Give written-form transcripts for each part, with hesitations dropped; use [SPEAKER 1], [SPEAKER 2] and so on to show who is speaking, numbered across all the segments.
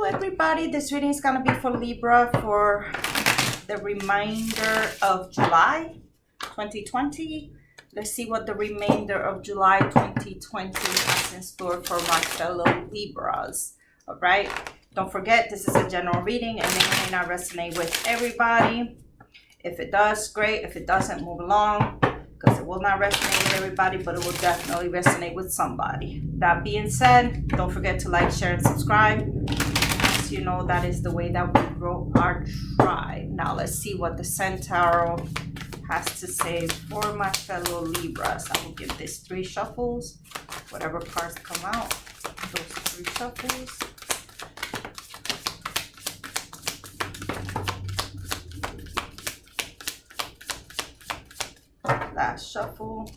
[SPEAKER 1] Hello everybody, this reading is going to be for Libra for the remainder of July 2020. Let's see what the remainder of July 2020 has in store for my fellow Libras. All right, don't forget this is a general reading and it may not resonate with everybody. If it does, great. If it doesn't, move along, because it will not resonate with everybody, but it will definitely resonate with somebody. That being said, don't forget to like, share, and subscribe. As you know, that is the way that we grow our tribe. Now let's see what the Centaur has to say for my fellow Libras. I will give this 3 shuffles. Whatever cards come out, those 3 shuffles. Last shuffle.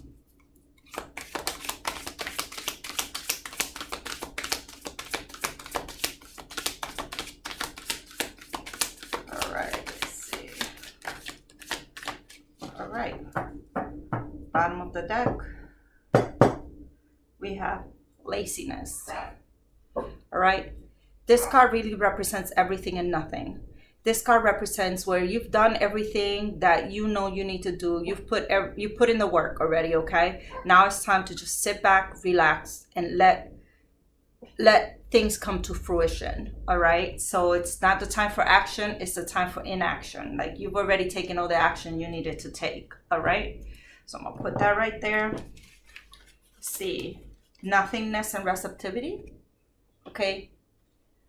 [SPEAKER 1] All right, let's see. All right, bottom of the deck, we have laziness. All right, this card really represents everything and nothing. This card represents where you've done everything that you know you need to do. You put in the work already, okay? Now it's time to just sit back, relax, and let things come to fruition, all right? So it's not the time for action, it's the time for inaction. Like you've already taken all the action you needed to take, all right? So I'm gonna put that right there. Let's see, nothingness and receptivity, okay?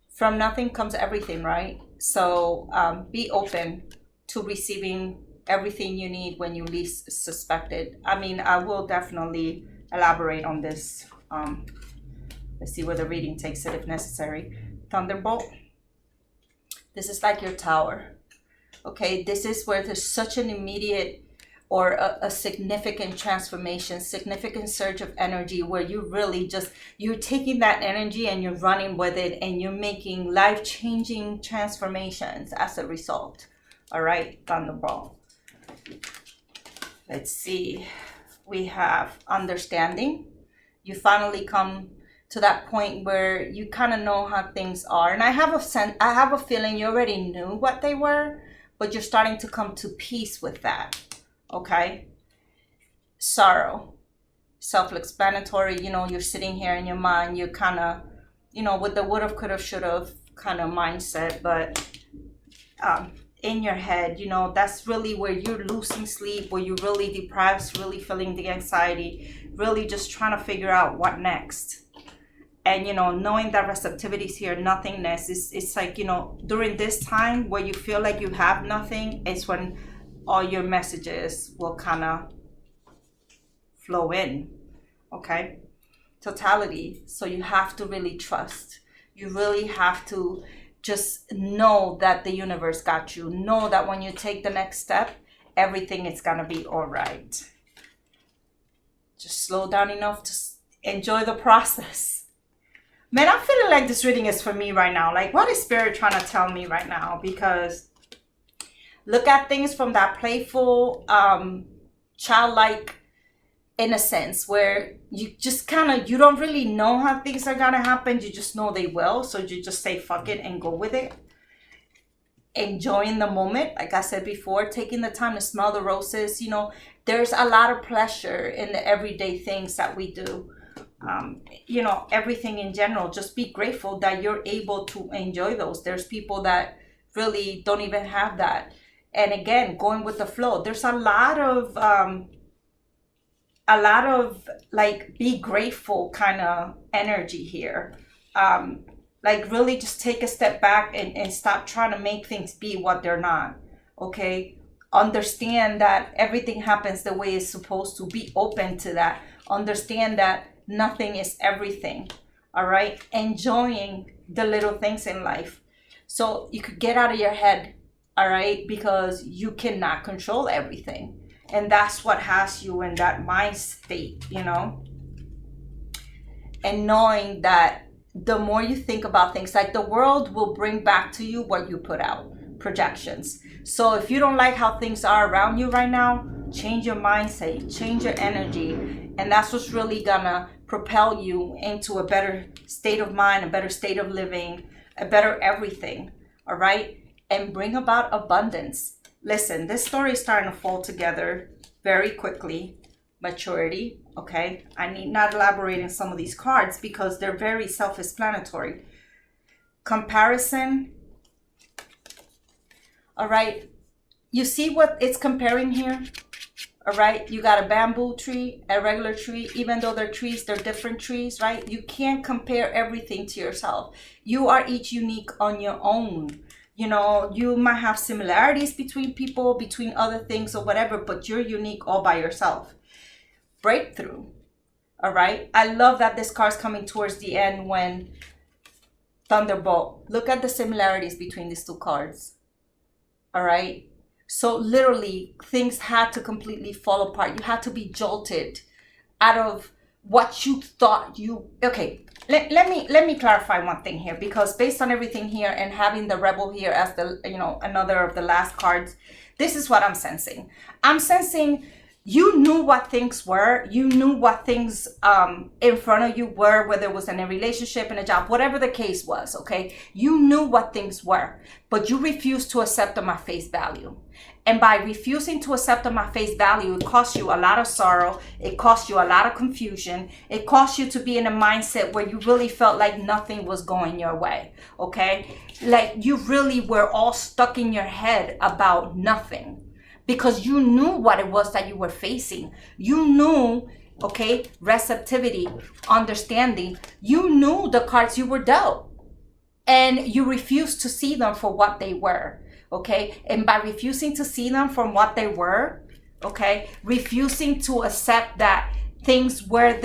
[SPEAKER 1] From nothing comes everything, right? So be open to receiving everything you need when you least suspect it. I mean, I will definitely elaborate on this. Let's see where the reading takes it if necessary. Thunderbolt. This is like your tower. Okay, this is where there's such an immediate or a significant transformation, significant surge of energy where you really just, you're taking that energy and you're running with it and you're making life-changing transformations as a result. All right, Thunderbolt. Let's see. We have understanding. You finally come to that point where you kind of know how things are. And I have a feeling you already knew what they were, but you're starting to come to peace with that. Okay, sorrow, self-explanatory. You know, you're sitting here in your mind, you're kind of, you know, with the would've, could've, should've kind of mindset, but in your head, you know, that's really where you're losing sleep, where you're really depressed, really feeling the anxiety, really just trying to figure out what next. And, you know, knowing that receptivity is here, nothingness, it's like, you know, during this time where you feel like you have nothing, it's when all your messages will kind of flow in, okay? Totality, so you have to really trust. You really have to just know that the universe got you. Know that when you take the next step, everything is gonna be all right. Just slow down enough to enjoy the process. Man, I'm feeling like this reading is for me right now. Like, what is Spirit trying to tell me right now? Because look at things from that playful, childlike innocence where you just kind of, you don't really know how things are going to happen. You just know they will. So you just say, fuck it and go with it. Enjoying the moment. Like I said before, taking the time to smell the roses. You know, there's a lot of pleasure in the everyday things that we do. You know, everything in general. Just be grateful that you're able to enjoy those. There's people that really don't even have that. And again, going with the flow. There's a lot of like be grateful kind of energy here. Like really just take a step back and stop trying to make things be what they're not. Okay. Understand that everything happens the way it's supposed to. Be open to that. Understand that nothing is everything. All right. Enjoying the little things in life. So you could get out of your head. All right, because you cannot control everything. And that's what has you in that mind state, you know? And knowing that the more you think about things, like the world will bring back to you what you put out, projections. So if you don't like how things are around you right now, change your mindset, change your energy. And that's what's really gonna propel you into a better state of mind, a better state of living, a better everything, all right? And bring about abundance. Listen, this story is starting to fall together very quickly. Maturity, okay? I need not elaborate on some of these cards because they're very self-explanatory. Comparison, all right? You see what it's comparing here? All right, you got a bamboo tree, a regular tree, even though they're trees, they're different trees, right? You can't compare everything to yourself. You are each unique on your own. You know, you might have similarities between people, between other things or whatever, but you're unique all by yourself. Breakthrough, all right? I love that this card's coming towards the end when Thunderbolt. Look at the similarities between these two cards, all right? So literally things had to completely fall apart. You had to be jolted out of what you thought you, okay. Let me clarify one thing here, because based on everything here and having the Rebel here as the, you know, another of the last cards, this is what I'm sensing. I'm sensing you knew what things were. You knew what things in front of you were, whether it was in a relationship, in a job, whatever the case was, okay? You knew what things were, but you refused to accept them at face value. And by refusing to accept them at face value, it cost you a lot of sorrow. It cost you a lot of confusion. It cost you to be in a mindset where you really felt like nothing was going your way, okay? Like you really were all stuck in your head about nothing, because you knew what it was that you were facing. You knew, okay, receptivity, understanding. You knew the cards you were dealt, and you refused to see them for what they were, okay? And by refusing to see them for what they were, okay, refusing to accept that things were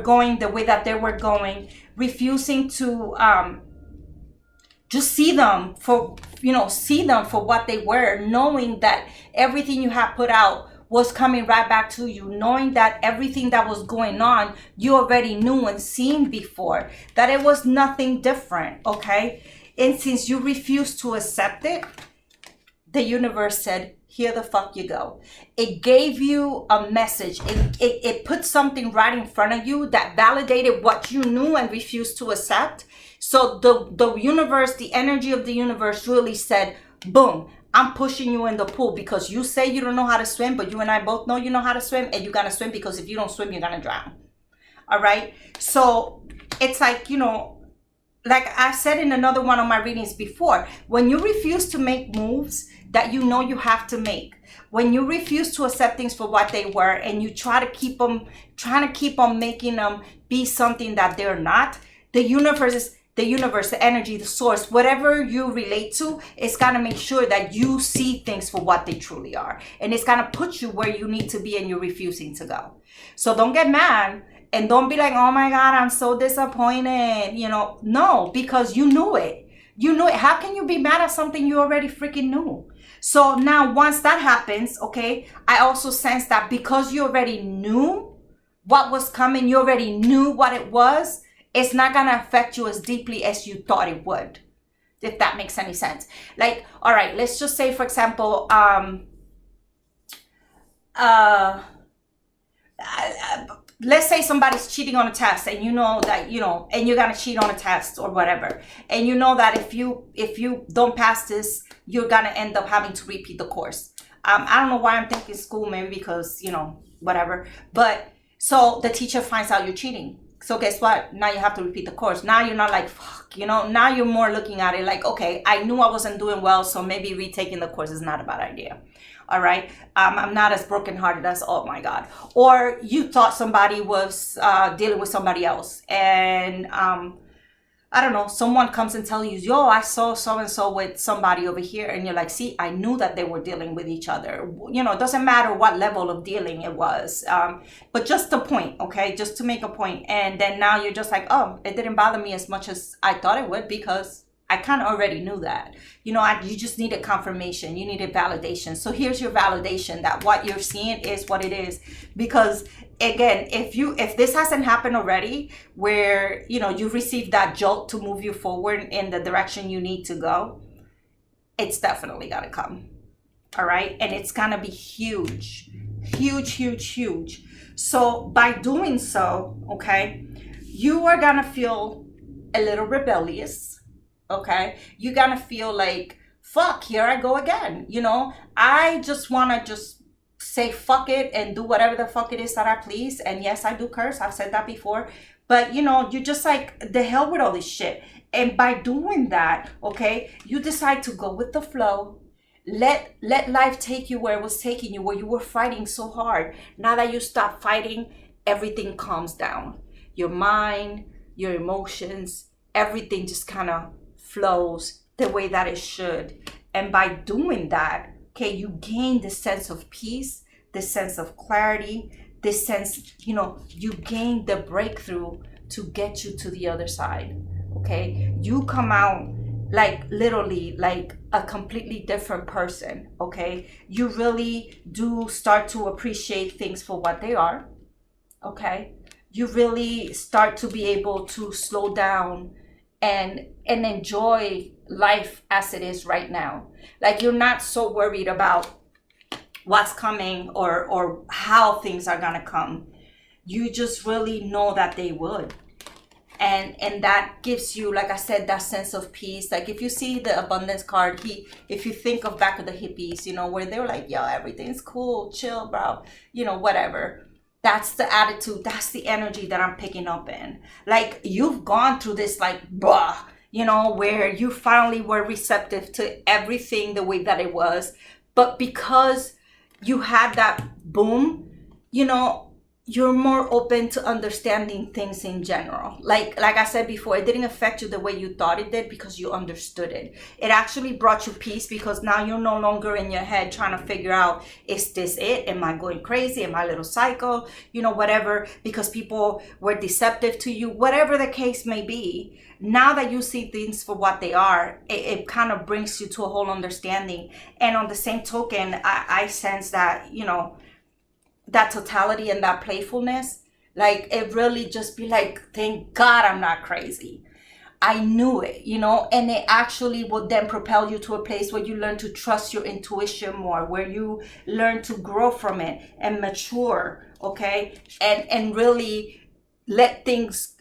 [SPEAKER 1] going the way that they were going, refusing to just see them for, you know, see them for what they were, knowing that everything you had put out was coming right back to you, knowing that everything that was going on, you already knew and seen before, that it was nothing different, okay? And since you refused to accept it, the universe said, here the fuck you go. It gave you a message. It put something right in front of you that validated what you knew and refused to accept. So the universe, the energy of the universe really said, boom, I'm pushing you in the pool because you say you don't know how to swim, but you and I both know you know how to swim, and you're gonna swim, because if you don't swim, you're gonna drown. All right? So it's like, you know, like I said in another one of my readings before, when you refuse to make moves that you know you have to make, when you refuse to accept things for what they were, and you try to keep on making them be something that they're not, the universe, the energy, the source, whatever you relate to, it's gonna make sure that you see things for what they truly are. And it's gonna put you where you need to be, and you're refusing to go. So don't get mad. And don't be like, oh my God, I'm so disappointed. You know, no, because you knew it. You knew it. How can you be mad at something you already freaking knew? So now once that happens, okay, I also sense that because you already knew what was coming, you already knew what it was, it's not going to affect you as deeply as you thought it would. If that makes any sense. Like, all right, let's just say, for example, let's say somebody's cheating on a test, and you know that, you know, and you're gonna cheat on a test or whatever, and you know that if you don't pass this, you're gonna end up having to repeat the course. I don't know why I'm thinking school, maybe because, you know, whatever. But so the teacher finds out you're cheating. So guess what? Now you have to repeat the course. Now you're not like, fuck, you know, now you're more looking at it like, okay, I knew I wasn't doing well, so maybe retaking the course is not a bad idea. All right. I'm not as brokenhearted as, oh my God. Or you thought somebody was dealing with somebody else, and I don't know, someone comes and tells you, yo, I saw so-and-so with somebody over here. And you're like, see, I knew that they were dealing with each other. You know, it doesn't matter what level of dealing it was. But just a point, okay? Just to make a point. And then now you're just like, oh, it didn't bother me as much as I thought it would, because I kind of already knew that. You know, you just needed confirmation. You needed validation. So here's your validation that what you're seeing is what it is. Because again, if this hasn't happened already, where, you know, you've received that jolt to move you forward in the direction you need to go, it's definitely got to come. All right. And it's going to be huge, huge, huge, huge. So by doing so, okay, you are going to feel a little rebellious. okay? You're gonna feel like, fuck, here I go again. I just wanna just say fuck it and do whatever the fuck it is that I please. And yes, I do curse. I've said that before. But you just like, the hell with all this shit. And by doing that, okay, you decide to go with the flow. Let life take you where it was taking you, where you were fighting so hard. Now that you stop fighting, everything calms down. Your mind, your emotions, everything just kind of flows the way that it should. And by doing that, okay, you gain this sense of peace, this sense of clarity, this sense, you gain the breakthrough to get you to the other side. Okay, you come out like literally like a completely different person. Okay, you really do start to appreciate things for what they are. Okay, you really start to be able to slow down and enjoy life as it is right now. Like, you're not so worried about what's coming or how things are gonna come. You just really know that they would. And that gives you, like I said, that sense of peace. Like, if you see the abundance card, if you think of back of the hippies, where they were like, yo, everything's cool, chill, bro, whatever. That's the attitude, that's the energy that I'm picking up in. Like, you've gone through this, like, where you finally were receptive to everything the way that it was. But because you had that boom, you're more open to understanding things in general. Like I said before, it didn't affect you the way you thought it did because you understood it. It actually brought you peace because now you're no longer in your head trying to figure out, is this it? Am I going crazy? Am I a little psycho? Whatever, because people were deceptive to you, whatever the case may be. Now that you see things for what they are, it kind of brings you to a whole understanding. And on the same token, I sense that, that totality and that playfulness, like, it really just be like, thank God I'm not crazy. I knew it, and it actually would then propel you to a place where you learn to trust your intuition more, where you learn to grow from it and mature, okay? And really let things,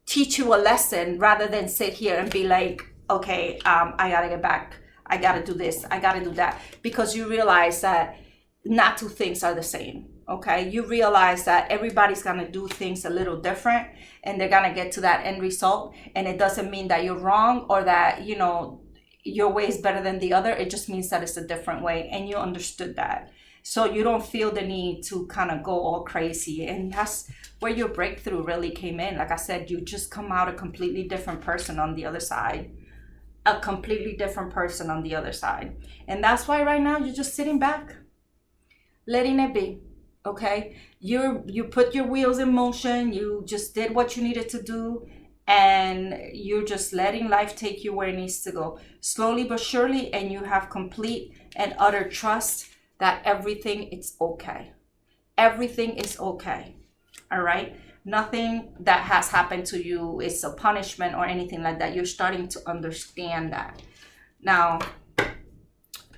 [SPEAKER 1] teach you a lesson rather than sit here and be like, okay, I gotta get back. I gotta do this. I gotta do that. Because you realize that not two things are the same. Okay, you realize that everybody's gonna do things a little different and they're gonna get to that end result. And it doesn't mean that you're wrong or that, your way is better than the other. It just means that it's a different way, and you understood that. So you don't feel the need to kind of go all crazy. And that's where your breakthrough really came in. Like I said, you just come out a completely different person on the other side. A completely different person on the other side. And that's why right now you're just sitting back, letting it be. Okay, you put your wheels in motion. You just did what you needed to do, and you're just letting life take you where it needs to go, slowly but surely. And you have complete and utter trust that everything is okay. Everything is okay. All right. Nothing that has happened to you is a punishment or anything like that. You're starting to understand that now.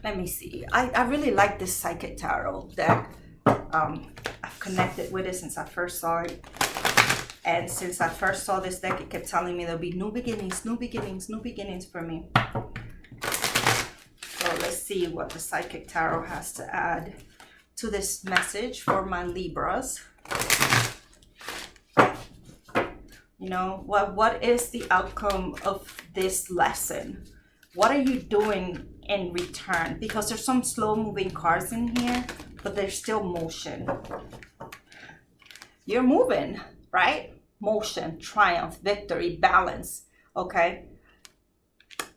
[SPEAKER 1] Let me see. I really like this Psychic Tarot deck. I've connected with it since I first saw it. And since I first saw this deck, it kept telling me there'll be new beginnings, new beginnings, new beginnings for me. So let's see what the Psychic Tarot has to add to this message for my Libras. What is the outcome of this lesson? What are you doing in return? Because there's some slow moving cards in here, but there's still motion. You're moving, right? Motion, triumph, victory, balance, okay?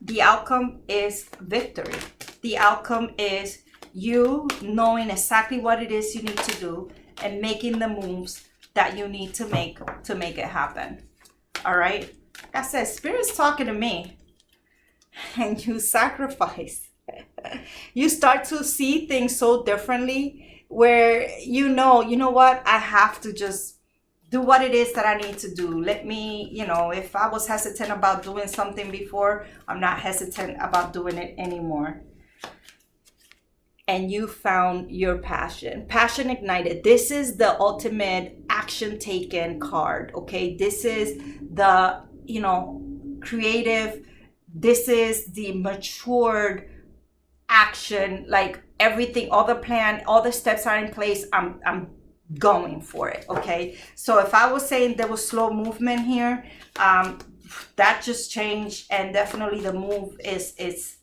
[SPEAKER 1] The outcome is victory. The outcome is you knowing exactly what it is you need to do and making the moves that you need to make it happen. All right? Like I said, Spirit's talking to me. And you sacrifice. You start to see things so differently where you know what, I have to just do what it is that I need to do. Let me, if I was hesitant about doing something before, I'm not hesitant about doing it anymore. And you found your passion. Passion ignited. This is the ultimate action taken card, okay? This is the, creative. This is the matured action, like everything, all the plan, all the steps are in place. I'm going for it. Okay, so if I was saying there was slow movement here, that just changed, and definitely the move is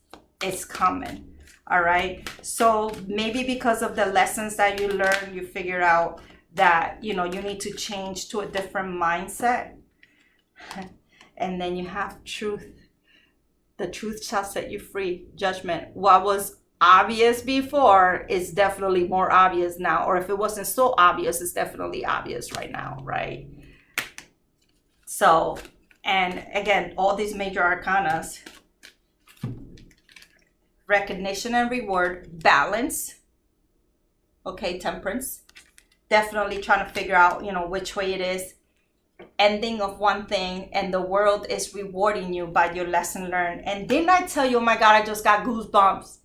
[SPEAKER 1] coming. All right, so maybe because of the lessons that you learn, you figure out that you need to change to a different mindset. And then you have truth. The truth shall set you free. Judgment. What was obvious before is definitely more obvious now. Or if it wasn't so obvious, it's definitely obvious right now, right? So, and again, all these major arcanas, recognition and reward, balance, okay, temperance, definitely trying to figure out, which way it is, ending of one thing, and the world is rewarding you by your lesson learned. And didn't I tell you, oh my God, I just got goosebumps.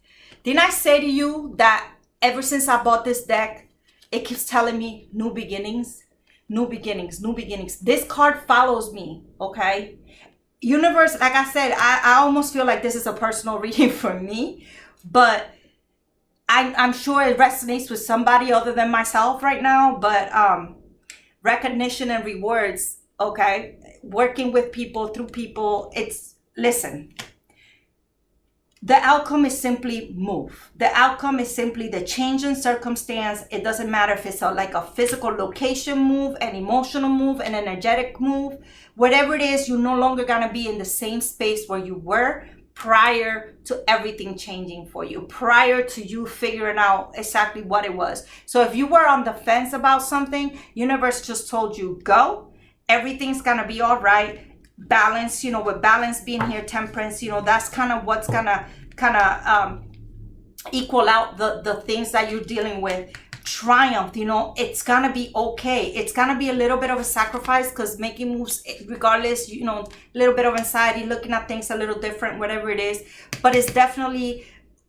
[SPEAKER 1] Didn't I say to you that ever since I bought this deck, it keeps telling me new beginnings, new beginnings, new beginnings. This card follows me, okay? Universe, like I said, I almost feel like this is a personal reading for me, but I'm sure it resonates with somebody other than myself right now. But recognition and rewards, okay? Working with people, through people, listen, the outcome is simply move. The outcome is simply the change in circumstance. It doesn't matter if it's like a physical location move, an emotional move, an energetic move. Whatever it is, you're no longer gonna be in the same space where you were prior to everything changing for you, prior to you figuring out exactly what it was. So if you were on the fence about something, universe just told you, go, everything's gonna be all right. Balance, with balance being here, temperance, that's kind of what's gonna equal out the things that you're dealing with. Triumph, it's gonna be okay. It's gonna be a little bit of a sacrifice, because making moves, regardless, a little bit of anxiety, looking at things a little different, whatever it is, but it's definitely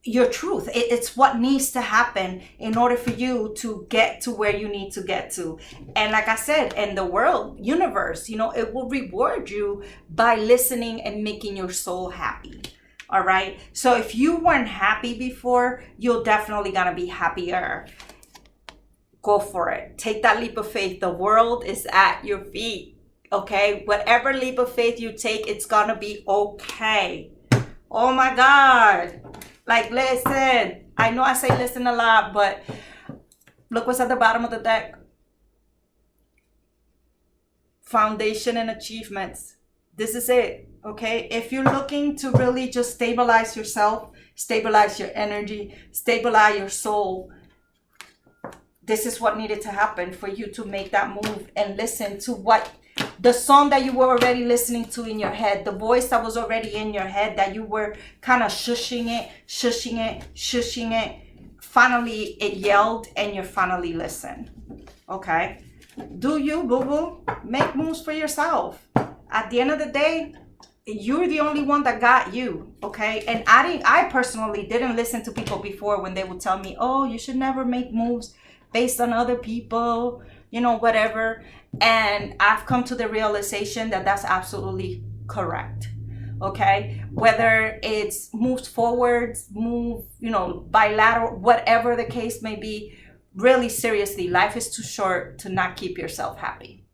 [SPEAKER 1] your truth. It's what needs to happen in order for you to get to where you need to get to. And like I said, in the world, universe, it will reward you by listening and making your soul happy. All right, so if you weren't happy before, you're definitely gonna be happier. Go for it. Take that leap of faith. The world is at your feet. Okay, whatever leap of faith you take, it's gonna be okay. Oh my God. Like, listen, I know I say listen a lot, but look what's at the bottom of the deck. Foundation and achievements. This is it, okay? If you're looking to really just stabilize yourself, stabilize your energy, stabilize your soul, this is what needed to happen for you to make that move and listen to what the song that you were already listening to in your head, the voice that was already in your head that you were kind of shushing it. Finally, it yelled and you finally listened. Okay? Do you, boo-boo? Make moves for yourself. At the end of the day, you're the only one that got you, okay? And I personally didn't listen to people before when they would tell me, oh, you should never make moves based on other people, whatever. And I've come to the realization that that's absolutely correct. Okay, whether it's moves forwards, bilateral, whatever the case may be, really seriously, life is too short to not keep yourself happy.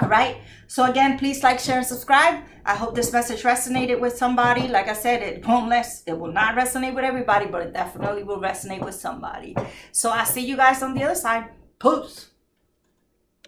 [SPEAKER 1] All right, so again, please like, share, and subscribe. I hope this message resonated with somebody. Like I said, it will not resonate with everybody, but it definitely will resonate with somebody. So I'll see you guys on the other side. Peace.